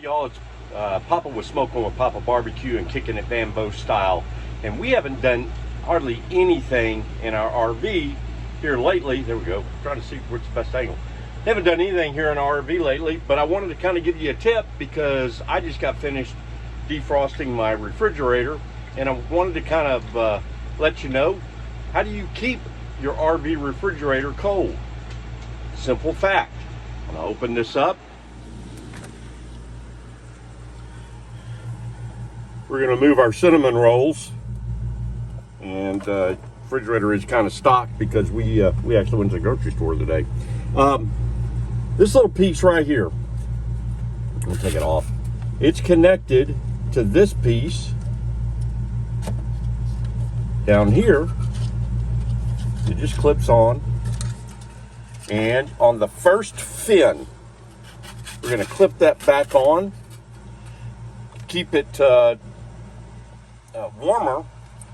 y'all, it's Papa with Smoking with Papa Barbecue and Kicking It Bamboo Style. And we haven't done hardly anything in our RV here lately. There we go. I'm trying to see what's the best angle. Haven't done anything here in our RV lately, but I wanted to kind of give you a tip because I just got finished defrosting my refrigerator, and I wanted to kind of let you know, how do you keep your RV refrigerator cold? Simple fact. I'm going to open this up. We're going to move our cinnamon rolls, and refrigerator is kind of stocked because we actually went to the grocery store today. This little piece right here, I'll take it off. It's connected to this piece down here. It just clips on, and on the first fin, we're going to clip that back on. Keep it warmer,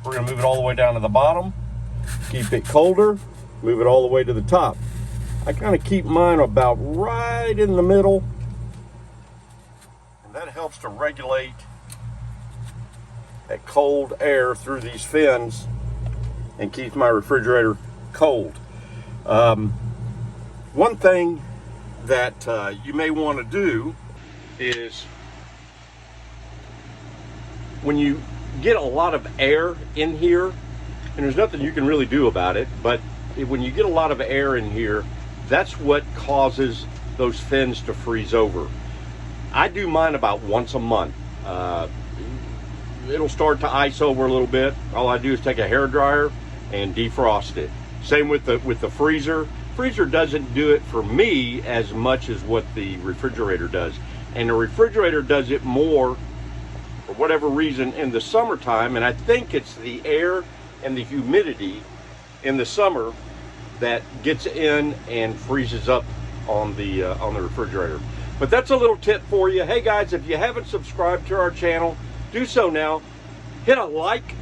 we're going to move it all the way down to the bottom. Keep it colder, move it all the way to the top. I kind of keep mine about right in the middle, and that helps to regulate that cold air through these fins and keeps my refrigerator cold. One thing that you may want to do is, when you get a lot of air in here, and there's nothing you can really do about it, but when you get a lot of air in here, that's what causes those fins to freeze over. I do mine about once a month. It'll start to ice over a little bit. All I do is take a hair dryer and defrost it. Same with the freezer. Freezer doesn't do it for me as much as what the refrigerator does, and the refrigerator does it more for whatever reason in the summertime, and I think it's the air and the humidity in the summer that gets in and freezes up on the refrigerator. But that's a little tip for you. Hey guys, if you haven't subscribed to our channel, do so now. Hit a like.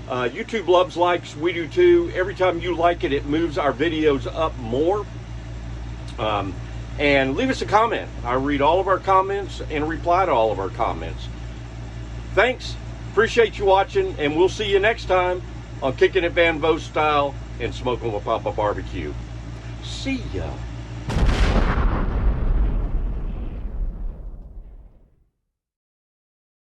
YouTube loves likes, we do too. Every time you like it, it moves our videos up more. And leave us a comment. I read all of our comments and reply to all of our comments. Thanks, appreciate you watching, and we'll see you next time on Kicking It Bamboo Style and Smoking with Papa Barbecue. See ya.